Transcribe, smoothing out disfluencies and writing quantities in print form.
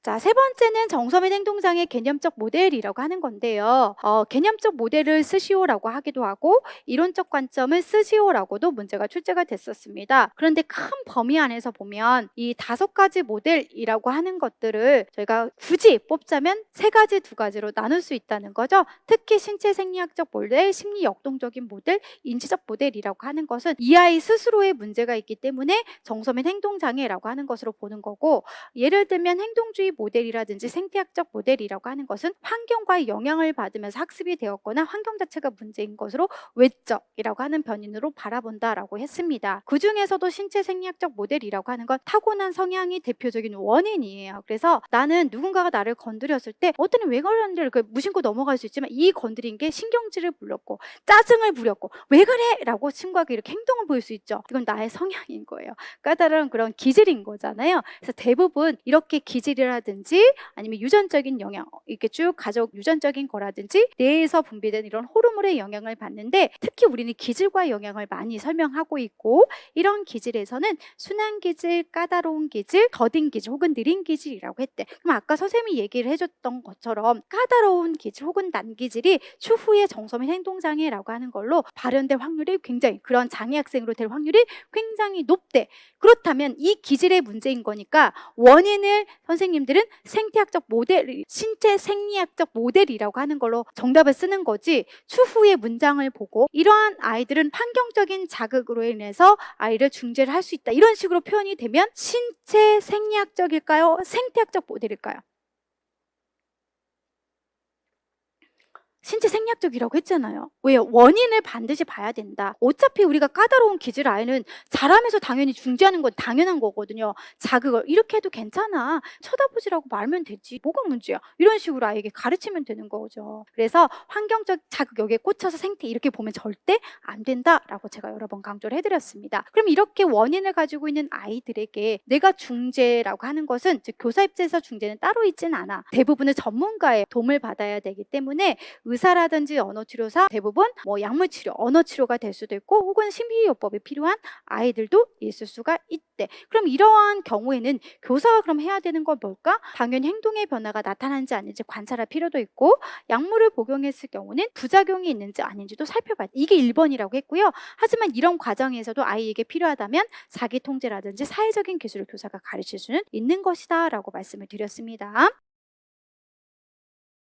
자, 세 번째는 정서및 행동장애 개념적 모델이라고 하는 건데요. 개념적 모델을 쓰시오라고 하기도 하고 이론적 관점을 쓰시오라고도 문제가 출제가 됐었습니다. 그런데 큰 범위 안에서 보면 이 5가지 모델이라고 하는 것들을 저희가 굳이 뽑자면 3가지, 2가지로 나눌 수 있다는 거죠. 특히 신체 생리학적 모델, 심리 역동적인 모델, 인지적 모델이라고 하는 것은 이 아이 스스로의 문제가 있기 때문에 정서 및 행동장애라고 하는 것으로 보는 거고, 예를 들면 행동주의 모델이라든지 생태학적 모델이라고 하는 것은 환경과의 영향을 받으면서 학습이 되었거나 환경 자체가 문제인 것으로 외적이라고 하는 변인으로 바라본다라고 했습니다. 그 중에서도 신체 생리학적 모델이라고 하는 건 타고난 성향이 대표적인 원인이에요. 그래서 나는 누군가가 나를 건드렸을 때 어떤 왜 그러는지 무심코 넘어갈 수 있지만 이 건드린 게 신경질을 불렀고 짜증을 부렸고 왜 그래? 라고 친구에게 이렇게 행동을 보일 수 있죠. 이건 나의 성향인 거예요. 까다로운 그런 기질인 거잖아요. 그래서 대부분 이렇게 기질이라든지 아니면 유전적인 영향, 이렇게 쭉 가족 유전적인 거라든지 뇌에서 분비된 이런 호르몬의 영향을 받는데, 특히 우리는 기질과 영향을 많이 설명하고 있고, 이런 기질에서는 순한 기질, 까다로운 기질, 더딘 기질 혹은 느린 기질이라고 했대. 그럼 아까 선생님이 얘기를 해줬던 것처럼 까다로운 기질 혹은 난 기질이 추후에 정서 및 행동장애라고 하는 걸로 발현될 확률이 굉장히, 그런 장애 학생으로 될 확률이 굉장히 높대. 그렇다면 이 기질의 문제인 거니까 원인을 선생님들은 생태학적 모델, 신체 생리학적 모델이라고 하는 걸로 정답을 쓰는 거지, 추후의 문장을 보고 이러한 아이들은 환경적인 자극으로 인해서 아이를 중재를 할 수 있다, 이런 식으로 표현이 되면 신체 생리학적일까요? 생태학적 모델일까요? 신체 생리학적이라고 했잖아요. 왜요? 원인을 반드시 봐야 된다. 어차피 우리가 까다로운 기질 아이는 자라면서 당연히 중재하는 건 당연한 거거든요. 자극을 이렇게 해도 괜찮아, 쳐다보지라고 말면 되지, 뭐가 문제야, 이런 식으로 아이에게 가르치면 되는 거죠. 그래서 환경적 자극 여기에 꽂혀서 생태 이렇게 보면 절대 안 된다라고 제가 여러 번 강조를 해드렸습니다. 그럼 이렇게 원인을 가지고 있는 아이들에게 내가 중재라고 하는 것은, 즉 교사 입장에서 중재는 따로 있진 않아. 대부분은 전문가의 도움을 받아야 되기 때문에 의사라든지 언어치료사, 대부분 약물치료, 언어치료가 될 수도 있고 혹은 심리요법이 필요한 아이들도 있을 수가 있대. 그럼 이러한 경우에는 교사가 그럼 해야 되는 건 뭘까? 당연히 행동의 변화가 나타나는지 아닌지 관찰할 필요도 있고, 약물을 복용했을 경우는 부작용이 있는지 아닌지도 살펴봐야 돼. 이게 1번이라고 했고요. 하지만 이런 과정에서도 아이에게 필요하다면 자기통제라든지 사회적인 기술을 교사가 가르칠 수는 있는 것이다 라고 말씀을 드렸습니다.